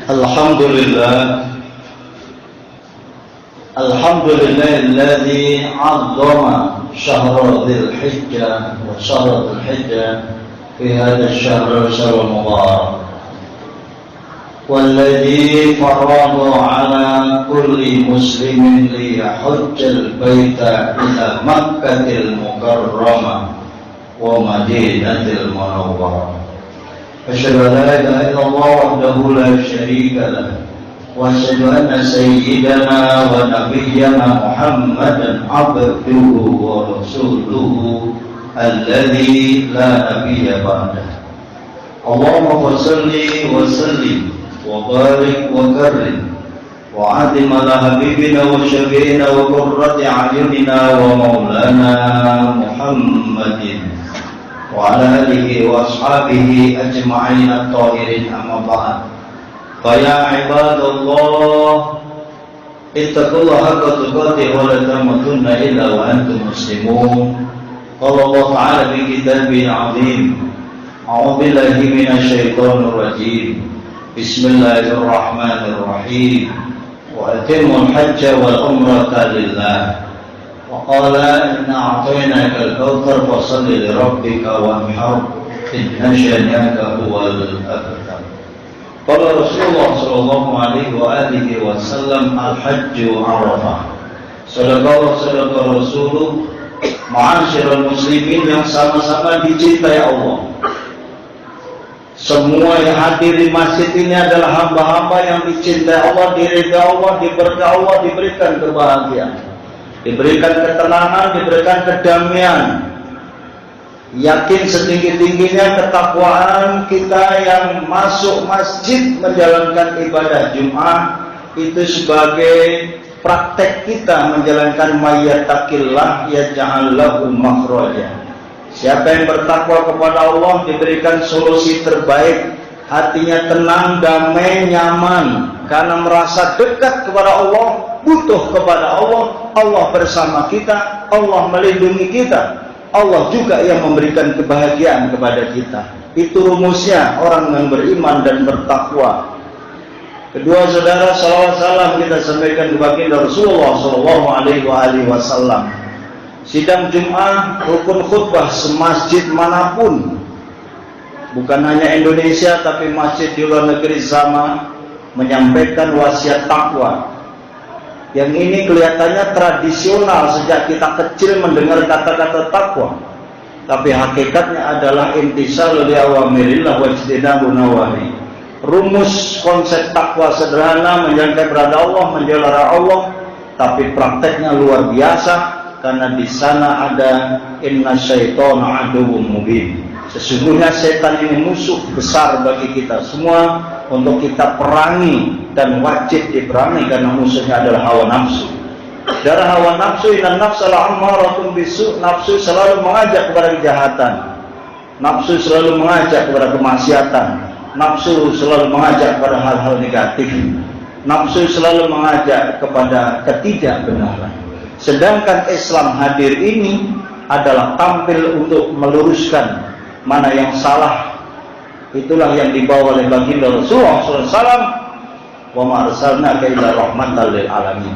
Alhamdulillah alladzi 'azzama syahra dzil hijjah wa syahra dzil hijjah fi hadha asy-syahr al-mubarak walladzi farada 'ala kulli muslimin li yahujjal baita ila Makkahil Mukarramah wa Madinatil Munawwarah. Asyhadu an la ilaha illallah wahdahu la syarika lahu wa asyhadu anna sayyidana wa nabiyyana Muhammadan abduhu wa rasuluhu alladzi la nabiyya ba'dahu. Allahumma shalli wa sallim wa barik wa karrim wa adim ala habibina wa syafi'ina wa qurrati a'yunina wa maulana Muhammadin wa ala alihi wa ashabihi ajma'in at-tahirin amma ba'd. Fa ya ibadallah ittaqullaha haqqa tuqatih wa la tamutunna illa wa antum muslimun. Qala Allah ta'ala fi kitabihil 'azim. A'udzu billahi minasy syaithanir rajim. Bismillahirrahmanirrahim. Wa atimul hajja wal umrata lillah. وقال إنا أعطيناك الكوثر فصل لربك وانحر إن شانئك هو الأبتر. قال رسول الله صلى الله عليه وآله وسلم الحج عرفة. Sadaqallah sadaqar rasuluh. Ma'asyiral muslimin yang sama-sama dicintai Allah. Semua yang hadir di masjid ini adalah hamba-hamba yang dicintai Allah, diridai Allah, diberkahi Allah, diberikan kebahagiaan, diberikan ketenangan, diberikan kedamaian. Yakin setinggi-tingginya ketakwaan kita yang masuk masjid menjalankan ibadah Jumat itu sebagai praktek kita menjalankan mayyatakillah yaj'al lahu makhraja. Siapa yang bertakwa kepada Allah diberikan solusi terbaik, hatinya tenang, damai, nyaman karena merasa dekat kepada Allah, butuh kepada Allah, Allah bersama kita, Allah melindungi kita, Allah juga yang memberikan kebahagiaan kepada kita. Itu rumusnya orang yang beriman dan bertakwa. Kedua saudara, salawat salam kita sampaikan kepada Rasulullah sallallahu alaihi wasallam. Sidang Jumat, rukun khutbah semasjid manapun, bukan hanya Indonesia tapi masjid di luar negeri sama, menyampaikan wasiat takwa. Yang ini kelihatannya tradisional sejak kita kecil mendengar kata-kata takwa, tapi hakikatnya adalah intisal li awamirillah wa ijtinabu nawahi. Rumus konsep takwa sederhana, menjalankan perintah Allah, menjauhi Allah, tapi prakteknya luar biasa karena di sana ada inna syaitana aduwwum mubin. Sesungguhnya setan ini musuh besar bagi kita semua untuk kita perangi dan wajib diperangi karena musuhnya adalah hawa nafsu. Darah hawa nafsu, inna nafsa la'ammaratun bisu. Nafsu selalu mengajak kepada kejahatan, nafsu selalu mengajak kepada kemaksiatan, nafsu selalu mengajak kepada hal-hal negatif, nafsu selalu mengajak kepada ketidakbenaran. Sedangkan Islam hadir ini adalah tampil untuk meluruskan mana yang salah. Itulah yang dibawa oleh baginda Rasulullah SAW. Wa ma arsalnaka illa rahmatan lil alamin.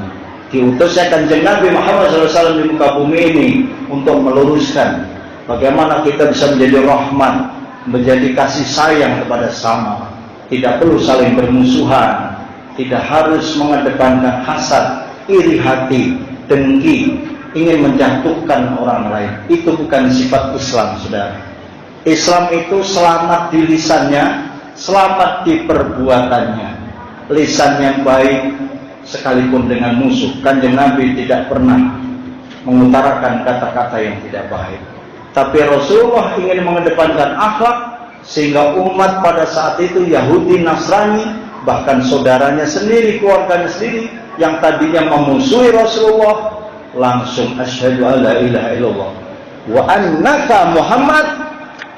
Diutusnya Kanjeng Nabi Muhammad SAW di muka bumi ini untuk meluruskan bagaimana kita bisa menjadi rahmat, menjadi kasih sayang kepada sesama. Tidak perlu saling bermusuhan, tidak harus mengedepankan hasad, iri hati, dengki, ingin menjatuhkan orang lain. Itu bukan sifat Islam, saudara. Islam itu selamat di lisannya, selamat di perbuatannya. Lisannya baik sekalipun dengan musuh. Kanjeng Nabi tidak pernah mengutarakan kata-kata yang tidak baik. Tapi Rasulullah ingin mengedepankan akhlak sehingga umat pada saat itu Yahudi, Nasrani, bahkan saudaranya sendiri, keluarganya sendiri yang tadinya memusuhi Rasulullah langsung asyhadu alla ilaha illallah wa annaka Muhammad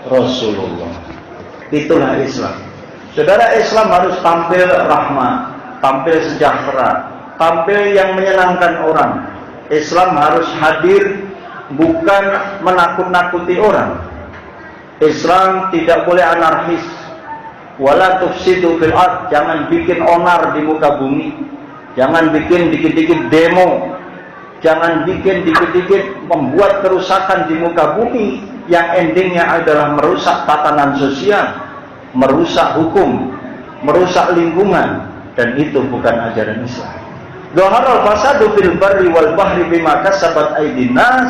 Rasulullah. Itulah Islam. Saudara, Islam harus tampil rahmat, tampil sejahtera, tampil yang menyenangkan orang. Islam harus hadir bukan menakut-nakuti orang. Islam tidak boleh anarkis. Wala tufsidu fil ard, jangan bikin onar di muka bumi. Jangan bikin dikit-dikit demo. Jangan bikin dikit-dikit membuat kerusakan di muka bumi yang endingnya adalah merusak tatanan sosial, merusak hukum, merusak lingkungan, dan itu bukan ajaran Islam. Dhaharal fasadu fil barri wal bahri bima kasabat aydin nas.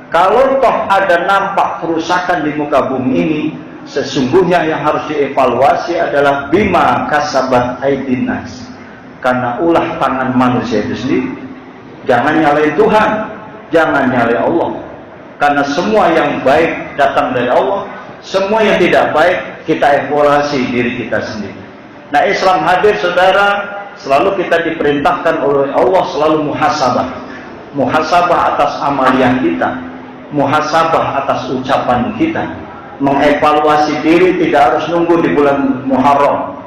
Kalau toh ada nampak kerusakan di muka bumi ini, sesungguhnya yang harus dievaluasi adalah bima kasabat aydin nas, karena ulah tangan manusia itu sendiri. Jangan nyalain Tuhan, jangan nyalain Allah, karena semua yang baik datang dari Allah, semua yang tidak baik kita evaluasi diri kita sendiri. Nah, Islam hadir, saudara, selalu kita diperintahkan oleh Allah selalu muhasabah. Muhasabah atas amaliah kita, muhasabah atas ucapan kita. Mengevaluasi diri tidak harus nunggu di bulan Muharram.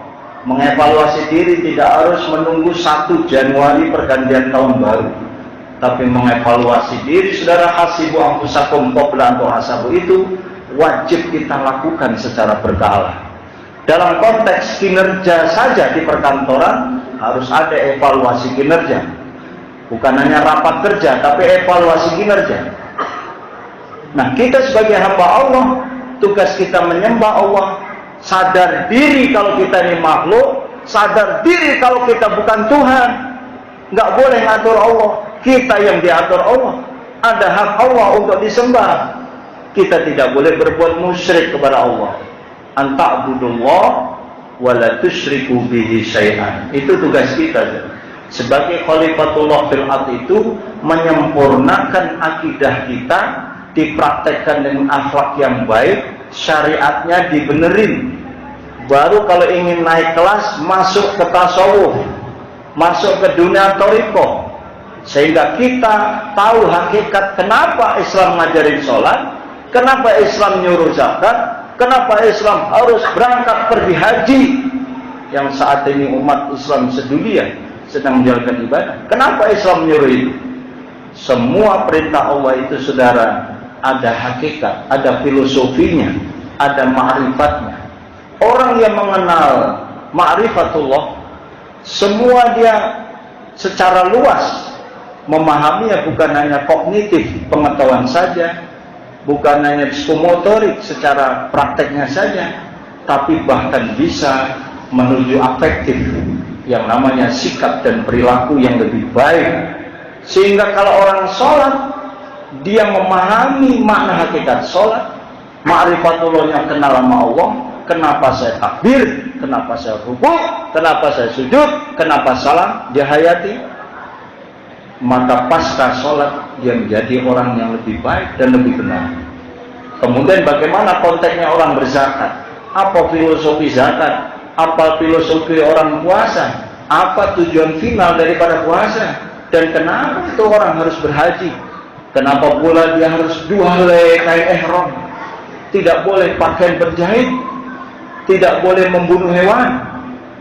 Mengevaluasi diri tidak harus menunggu 1 Januari pergantian tahun baru. Tapi mengevaluasi diri, saudara, hasibu anfusakum qabla an tuhasabu, itu wajib kita lakukan secara berkala. Dalam konteks kinerja saja di perkantoran harus ada evaluasi kinerja. Bukan hanya rapat kerja, tapi evaluasi kinerja. Nah, kita sebagai hamba Allah, tugas kita menyembah Allah, sadar diri kalau kita ini makhluk, sadar diri kalau kita bukan Tuhan. Nggak boleh ngatur Allah, kita yang diatur Allah. Ada hak Allah untuk disembah. Kita tidak boleh berbuat musyrik kepada Allah. Anta'budullah wa la tusyriku bihi syai'an. Itu tugas kita. Sebagai khalifatullah fil ard itu menyempurnakan akidah kita, dipraktekkan dengan akhlak yang baik, syariatnya dibenerin. Baru kalau ingin naik kelas, masuk ke tasawuf, masuk ke dunia thariqah, sehingga kita tahu hakikat kenapa Islam ngajarin sholat, kenapa Islam nyuruh zakat, kenapa Islam harus berangkat pergi haji, yang saat ini umat Islam sedunia sedang menjalankan ibadah. Kenapa Islam menyuruh itu? Semua perintah Allah itu, saudara, ada hakikat, ada filosofinya, ada ma'rifatnya. Orang yang mengenal ma'rifatullah, semua dia secara luas memahaminya, bukan hanya kognitif pengetahuan saja, bukan hanya psikomotorik secara prakteknya saja, tapi bahkan bisa menuju afektif, yang namanya sikap dan perilaku yang lebih baik. Sehingga kalau orang sholat, dia memahami makna hakikat sholat, ma'rifatullahnya kenal sama Allah. Kenapa saya takbir, kenapa saya rukuk, kenapa saya sujud, kenapa salam dia hayati. Maka pasca sholat dia menjadi orang yang lebih baik dan lebih benar. Kemudian bagaimana konteksnya orang berzakat? Apa filosofi zakat? Apa filosofi orang puasa? Apa tujuan final daripada puasa? Dan kenapa itu orang harus berhaji? Kenapa pula dia harus duhale kain ihram? Tidak boleh pakaian berjahit, tidak boleh membunuh hewan,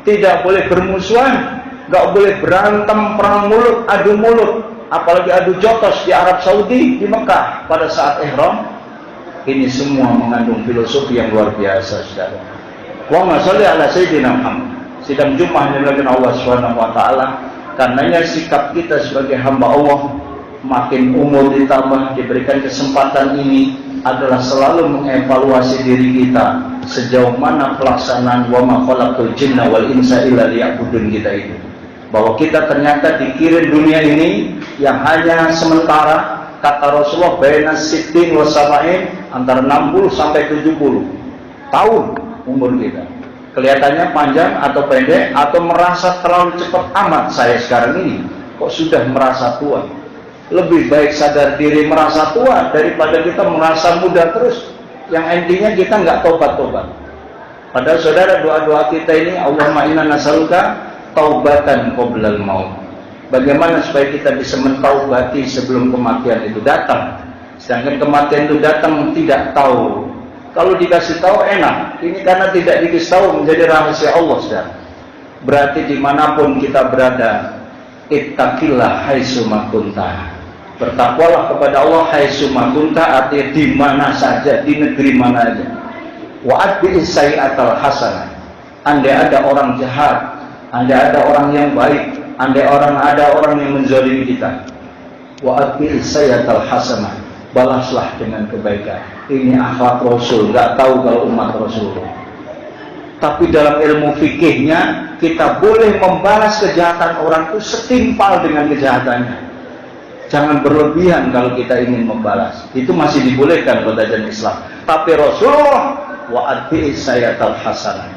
tidak boleh bermusuhan, nggak boleh berantem perang mulut, adu mulut, apalagi adu jotos di Arab Saudi, di Mekah pada saat ihram. Ini semua mengandung filosofi yang luar biasa, saudara. Wa sholli ala sayyidina Muhammad. Sidang Jumat yang dilakukan Allah Subhanahu wa taala, karenanya sikap kita sebagai hamba Allah, makin umur ditambah, diberikan kesempatan ini adalah selalu mengevaluasi diri kita sejauh mana pelaksanaan wa ma khalaqtul jinna wal insa illa liya'budun kita itu. Bahwa kita ternyata dikirim dunia ini yang hanya sementara. Kata Rasulullah, baina sittin wa sab'in, antara 60 sampai 70 tahun umur kita. Kelihatannya panjang atau pendek, atau merasa terlalu cepat amat saya sekarang ini, kok sudah merasa tua. Lebih baik sadar diri merasa tua daripada kita merasa muda terus, yang endingnya kita nggak tobat-tobat. Padahal saudara, doa-doa kita ini, Allahumma inna nas'aluka taubatan qoblal maut. Bagaimana supaya kita bisa mentaubati sebelum kematian itu datang? Sedangkan kematian itu datang tidak tahu. Kalau dikasih tahu enak, ini karena tidak dikasih tahu menjadi rahasia Allah, saudara. Berarti dimanapun kita berada, ittaqillah haitsu ma kunta. Bertakwalah kepada Allah haitsu ma kunta, artinya di mana saja, di negeri mana aja. Wa atbi'is sayyi'atal hasanah. andai ada orang jahat, andai ada orang yang baik, andai ada orang yang menzalimi kita, wa atbi sayyatal hasanah, balaslah dengan kebaikan. Ini akhlak Rasul, nggak tahu kalau umat Rasulullah. Tapi dalam ilmu fikihnya, kita boleh membalas kejahatan orang itu setimpal dengan kejahatannya. Jangan berlebihan kalau kita ingin membalas. Itu masih dibolehkan pada ajaran Islam. Tapi Rasulullah, wa atbi sayyatal hasanah.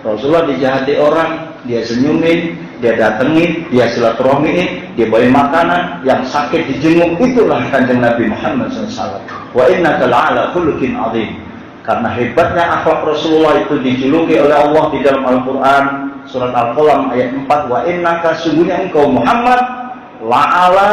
Rasulullah dijahati orang, dia senyumin, dia datengin, dia silaturahmiin, dia bawain makanan, yang sakit dijenguk. Itulah kanjeng Nabi Muhammad SAW. Wa innaka la'ala khuluqin azim. Karena hebatnya akhlak Rasulullah itu dijuluki oleh Allah di dalam Al-Quran surat Al-Qalam ayat 4, wa innaka sungguhnya engkau Muhammad la'ala,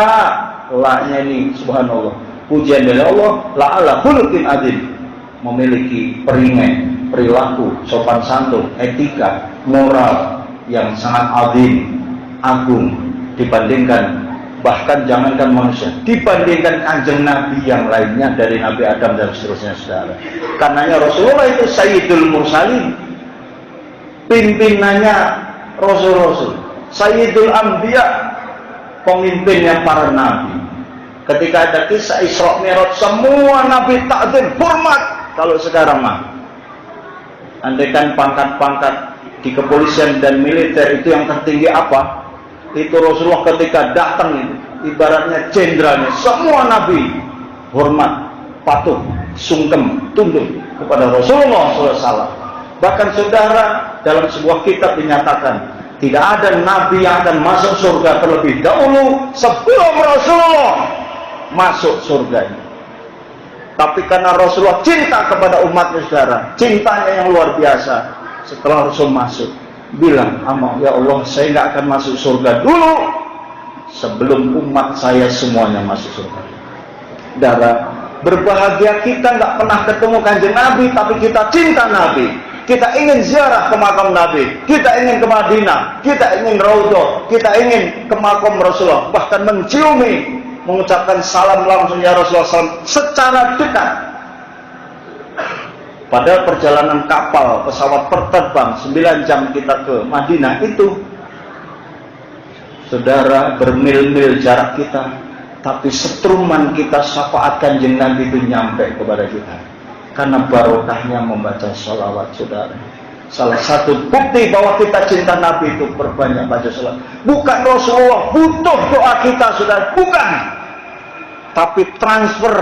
la'nya ini subhanallah, pujian dari Allah, la'ala khuluqin azim, memiliki peringatan, perilaku, sopan santun, etika, moral yang sangat azim, agung, dibandingkan bahkan jangankan manusia, dibandingkan kanjeng Nabi yang lainnya dari Nabi Adam dan seterusnya, saudara. Karenanya Rasulullah itu Sayyidul Mursalin, pimpinannya Rasul-Rasul, Sayyidul Anbiya, pemimpinnya para Nabi. Ketika ada kisah Isra Mi'raj, semua Nabi takzim, hormat. Kalau sekarang mah, andaikan pangkat-pangkat di kepolisian dan militer itu yang tertinggi apa? Itu Rasulullah ketika datang itu ibaratnya jenderalnya, semua Nabi hormat, patuh, sungkem, tunduk kepada Rasulullah SAW. Bahkan saudara, dalam sebuah kitab dinyatakan tidak ada Nabi yang akan masuk surga terlebih dahulu sebelum Rasulullah masuk surga. Tapi karena Rasulullah cinta kepada umatnya, saudara, cintanya yang luar biasa, setelah Rasul masuk, bilang, ya Allah, saya nggak akan masuk surga dulu sebelum umat saya semuanya masuk surga. Saudara, berbahagia kita nggak pernah ketemu kanjeng Nabi, tapi kita cinta Nabi. Kita ingin ziarah ke makam Nabi, kita ingin ke Madinah, kita ingin Raudhah, kita ingin ke makam Rasulullah, bahkan menciumi, mengucapkan salam langsung ya Rasulullah SAW secara dekat. Pada perjalanan kapal, pesawat terterbang 9 jam kita ke Madinah itu, saudara, bermil-mil jarak kita, tapi setruman kita syafaat kanjeng Nabi itu nyampe kepada kita. Karena barokahnya membaca sholawat, saudara. Salah satu bukti bahwa kita cinta Nabi itu perbanyak baca sholawat. Bukan Rasulullah butuh doa kita, saudara, bukan. Tapi transfer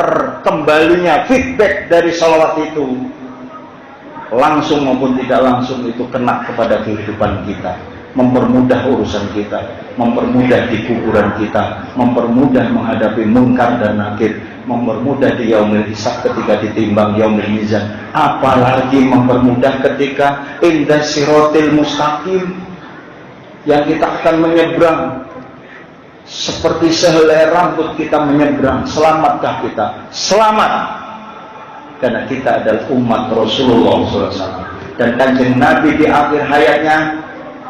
kembalinya, feedback dari sholawat itu, langsung maupun tidak langsung itu kena kepada kehidupan kita, mempermudah urusan kita, mempermudah di kuburan kita, mempermudah menghadapi mungkar dan nakir, mempermudah di yaumil hisab ketika ditimbang yaumil mizan, apalagi mempermudah ketika indah siratil mustaqim, yang kita akan menyeberang seperti sehelai rambut kita menyeberang. Selamatkah kita? Selamat, karena kita adalah umat Rasulullah SAW. Dan kanjeng Nabi di akhir hayatnya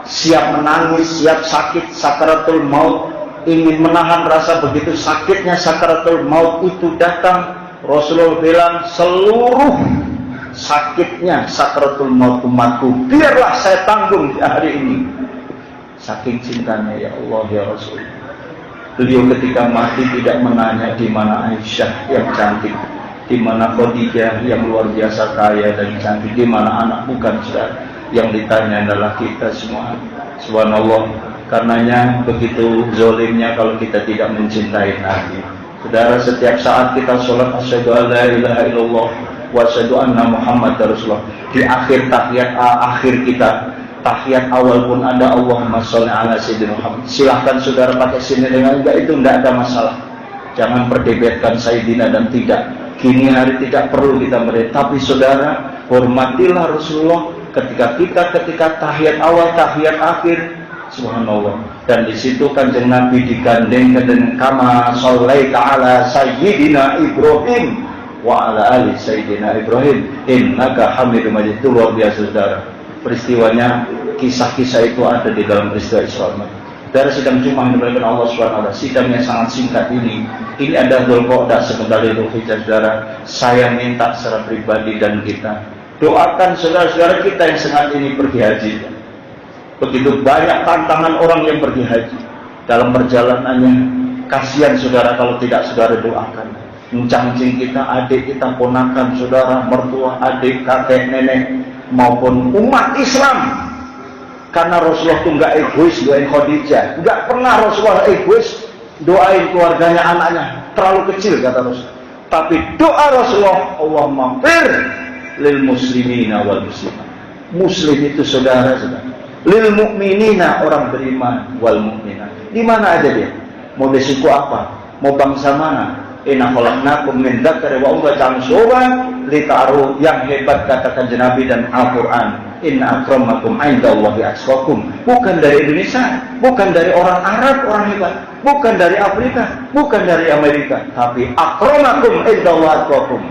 siap menangis, siap sakit, sakaratul maut, ingin menahan rasa begitu sakitnya sakaratul maut itu datang. Rasulullah bilang, seluruh sakitnya sakaratul maut umatku biarlah saya tanggung di hari ini. Saking cintanya ya Allah ya Rasul. Beliau ketika mati tidak menanya di mana Aisyah yang cantik, di mana Khadijah yang luar biasa kaya dan cantik, di mana anak, bukan, saudara. Yang ditanya adalah kita semua. Subhanallah, karenanya begitu zolimnya kalau kita tidak mencintai Nabi. Saudara, setiap saat kita sholat asyhadu an la ilaha illallah wa asyhadu anna Muhammadar Rasulullah, di akhir tahiyat akhir kita, tahiyat awal pun ada Allahumma sholli ala sayyidina Muhammad. Silahkan saudara pakai sini dengan enggak, itu enggak ada masalah. Jangan perdebatkan sayyidina dan tidak. Kini hari tidak perlu kita melihat, tapi saudara, hormatilah Rasulullah ketika tahiyat awal, tahiyat akhir, subhanallah. Dan di situ kanjeng Nabi digandengkan dengan kama shallaita ala sayyidina Ibrahim wa ala ali sayyidina Ibrahim innaka hamidum majid. Itu luar biasa, saudara. Peristiwanya, kisah-kisah itu ada di dalam peristiwa Isra Mi'raj. Saudara, sedang Jumat dimuliakan Allah SWT. Sidang yang sangat singkat ini ada Dzulqa'dah sebentar itu, saudara. Saya minta secara pribadi dan kita Doakan saudara-saudara kita yang saat ini pergi haji. Begitu banyak tantangan orang yang pergi haji dalam perjalanannya. Kasihan saudara kalau tidak saudara doakan. Mencangcing kita, adik kita, ponakan, saudara, mertua, adik, kakek, nenek, maupun umat Islam. Karena Rasulullah itu nggak egois doain Khadijah, nggak pernah Rasulullah egois doain keluarganya, anaknya terlalu kecil kata Rasul. Tapi doa Rasulullah, Allah maghfir lil muslimina wal muslimat. Muslim itu saudara-saudara. Lil mu'minina, orang beriman, wal mu'minat. Di mana aja dia? Mau dari suku apa? Mau bangsa mana? Inna khalaqnakum min dzakari wa untha lita'aru, yang hebat katakan Nabi dan Al-Qur'an. Inna akramakum 'indallahi atqakum. Bukan dari Indonesia, bukan dari orang Arab orang hebat, bukan dari Afrika, bukan dari Amerika, tapi akramakum 'indallahi atqakum.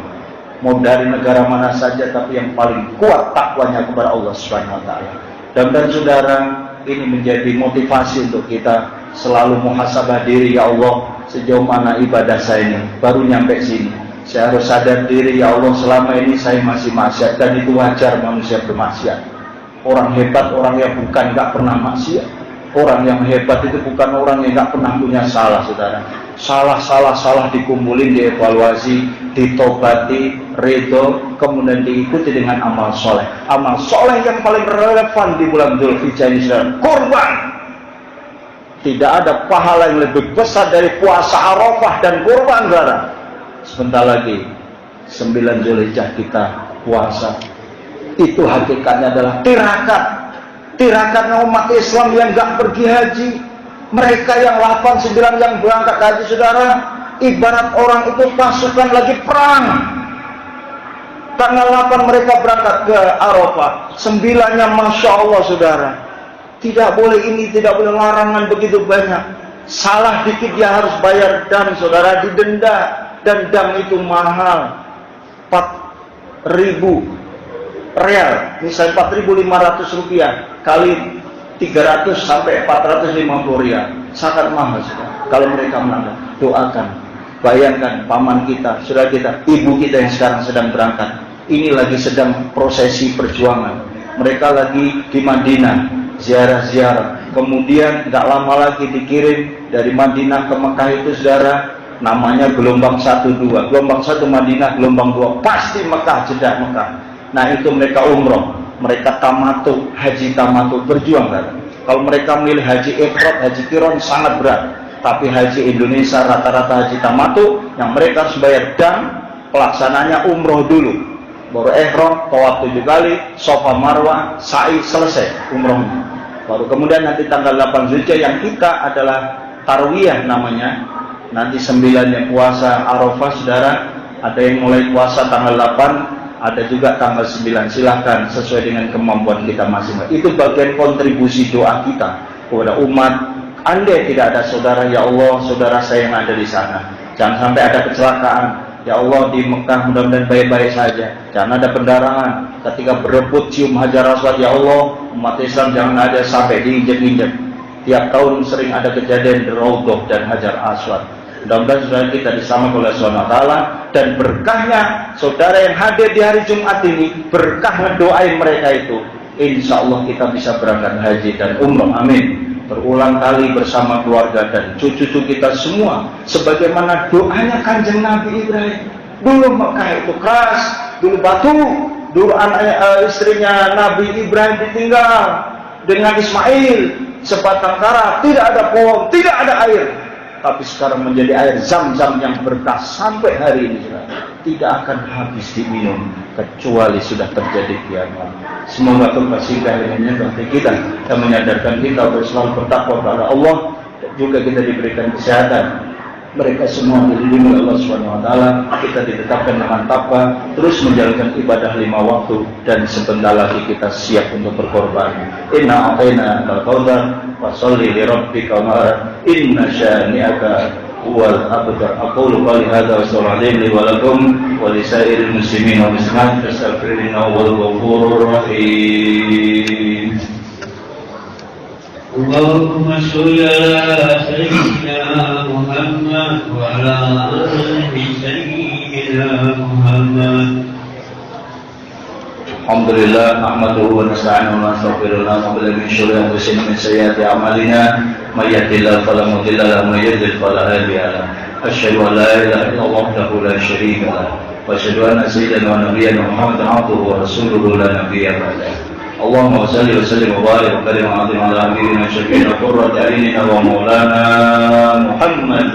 Mau dari negara mana saja, tapi yang paling kuat takwanya kepada Allah Subhanahu wa taala. Dan saudara, ini menjadi motivasi untuk kita selalu muhasabah diri. Ya Allah, sejauh mana ibadah saya ini, baru nyampe sini. Saya harus sadar diri, ya Allah, selama ini saya masih maksiat, dan itu wajar manusia bermaksiat. Orang hebat, orang yang bukan nggak pernah maksiat. Orang yang hebat itu bukan orang yang nggak pernah punya salah, saudara. Salah dikumpulin, dievaluasi, ditobati, ridho, kemudian diikuti dengan amal soleh. Amal soleh yang paling relevan di bulan Dzulhijjah ini, saudara, kurban. Tidak ada pahala yang lebih besar dari puasa Arafah dan kurban, saudara. Sebentar lagi 9 Dzulhijjah kita puasa. Itu hakikatnya adalah tirakatnya umat Islam yang gak pergi haji. Mereka yang 8, 9 yang berangkat haji, saudara, ibarat orang itu pasukan lagi perang. Tanggal 8 mereka berangkat ke Arafah, 9-nya Masya Allah, saudara. Tidak boleh ini, tidak boleh, larangan begitu banyak. Salah dikit dia harus bayar dam, saudara, didenda. Dan dam itu mahal, 4.000 real, misalnya 4.500 rupiah kali 300 sampai 450 real, sangat mahal saudara. Kalau mereka melanggar, doakan. Bayangkan paman kita, saudara kita, ibu kita yang sekarang sedang berangkat, ini lagi sedang prosesi perjuangan. Mereka lagi di Madinah ziarah-ziarah, kemudian nggak lama lagi dikirim dari Madinah ke Mekah itu, saudara. Namanya gelombang 1-2, gelombang 1 Madinah, gelombang 2 pasti Mekah, Jeddah Mekah. Nah itu mereka umroh, mereka tamatu, haji tamatu, berjuang kan. Kalau mereka milih haji ifrad, haji qiron sangat berat. Tapi haji Indonesia rata-rata haji tamatu, yang mereka harus bayar dam, pelaksananya umroh dulu, baru ihram, tawaf 7 kali, Safa Marwah, sa'i, selesai umrohnya. Baru kemudian nanti tanggal 8 Zulhijjah yang kita adalah tarwiyah namanya. Nanti 9-nya puasa Arafah, saudara. Ada yang mulai puasa tanggal 8, ada juga tanggal 9. Silahkan sesuai dengan kemampuan kita masing-masing. Itu bagian kontribusi doa kita kepada umat. Andai tidak ada saudara, ya Allah, saudara saya yang ada di sana, jangan sampai ada kecelakaan. Ya Allah, di Mekah mudah-mudahan baik-baik saja. Jangan ada pendarangan. Ketika berebut cium Hajar Aswad, ya Allah, umat Islam jangan ada sampai diinjek-injek. Tiap tahun sering ada kejadian di Raudhah dan Hajar Aswad. Mudah-mudahan saudara kita disamakan oleh SWT, dan berkahnya saudara yang hadir di hari Jumat ini, berkah ngedoain mereka itu, insya Allah kita bisa berangkat haji dan umroh, amin. Berulang kali bersama keluarga dan cucu-cucu kita semua, sebagaimana doanya Kanjeng Nabi Ibrahim. Dulu Mekah itu keras, dulu batu, dulu anaknya, istrinya Nabi Ibrahim ditinggal dengan Ismail, sebatang kara, tidak ada pohon, tidak ada air. Tapi sekarang menjadi air Zam-Zam yang berkah sampai hari ini, saudara. Tidak akan habis diminum kecuali sudah terjadi kiamat. Semoga Allah singgah dengannya bagi kita dan menyadarkan kita untuk selalu bertakwa kepada Allah, dan juga kita diberikan kesehatan. Mereka semua dilindungi Allah SWT. Kita ditetapkan dengan takwa, terus menjalankan ibadah 5 waktu, dan sebentar lagi kita siap untuk berkorban. Inna a'tayna al-kautsar fasalli li rabbika wanhar inna syani'aka huwal abtar. Aqulu qali hadza wa sallallahu li wa lakum wa li sa'iril muslimin wa muslimat fastaghfiruhu wal ghafurur rahim. Allahumma sholli ala sayyidina Muhammad wa ala ali sayyidina Muhammad. Alhamdulillah, nahmaduhu wa nasta'inuhu wa nastaghfiruh wa na'udzu billahi min syururi anfusina wa min sayyiati a'malina. May yahdihillahu fala mudilla lahu wa may yudlil fala hadiya lahu. Asyhadu an la ilaha illallah wahdahu la syarika lahu wa asyhadu anna sayyidana wa nabiyyana Muhammadan 'abduhu wa rasuluhu la nabiyya ba'dahu. Allahumma shalli wa sallim wa barik wa karim 'ala habibina syafi'ina qurrati a'yunina wa maulana Muhammad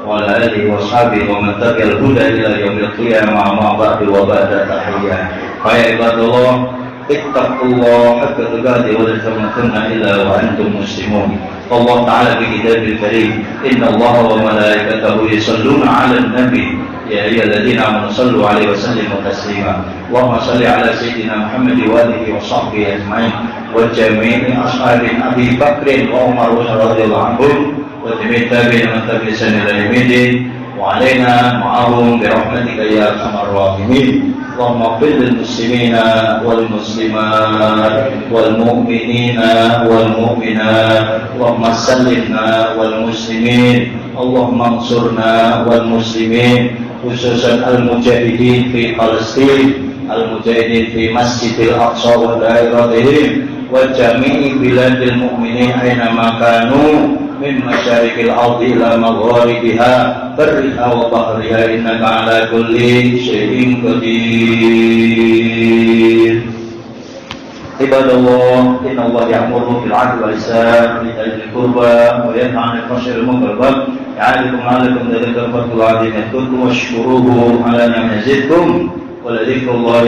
wa ala alihi wa sahbihi wa man tabi'al huda ila yaumil qiyamah ma ba'du wa ba'da tahiyyah. Fa ibadallah ittaqullah haqqa tuqatih wa la tamutunna illa wa antum muslimun. Allah Ta'ala fi kitabil karim inna Allah wa malaikatahu yusalluna 'alan nabi ya ayyuhalladzina amanu sallu 'alaihi wa sallimu taslima. Allahumma shalli 'ala sayyidina Muhammad wa alihi wa sahbihi ajma'in wa jami'i ashabi Abi Bakr wa Umar radhiyallahu anhum wa jami'i tabi'in wa tabi'in ila yaumil wa 'alaina ma'ahum bi rahmatika ya arhamar rahimin. Allahumma ighfir lil muslimina wal muslimat wal mu'minina wal mu'minat. Allahumma sallimna wal muslimin. Allahumma ansurna wal muslimin, khususan al mujahidin fi Palestin, al mujahidin fi Masjidil Aqsa wa dairatihim wa jami'i biladil mu'minin aina ma kanu min masyarikil ardi ila magharibiha barriha wa bahriha innaka ala kulli syai'in qadir. Ibadallah, inna Allah ya'muru bil 'adli wal ihsan wa ita'i dzil qurba wa yanha 'anil fahsya'i wal munkar wal baghi ya'idukum 'alakum tadhakkarun fadhkurullah 'azim yadhkurkum washkuruhu 'ala ni'amihi yazidkum wa la dzikrullahi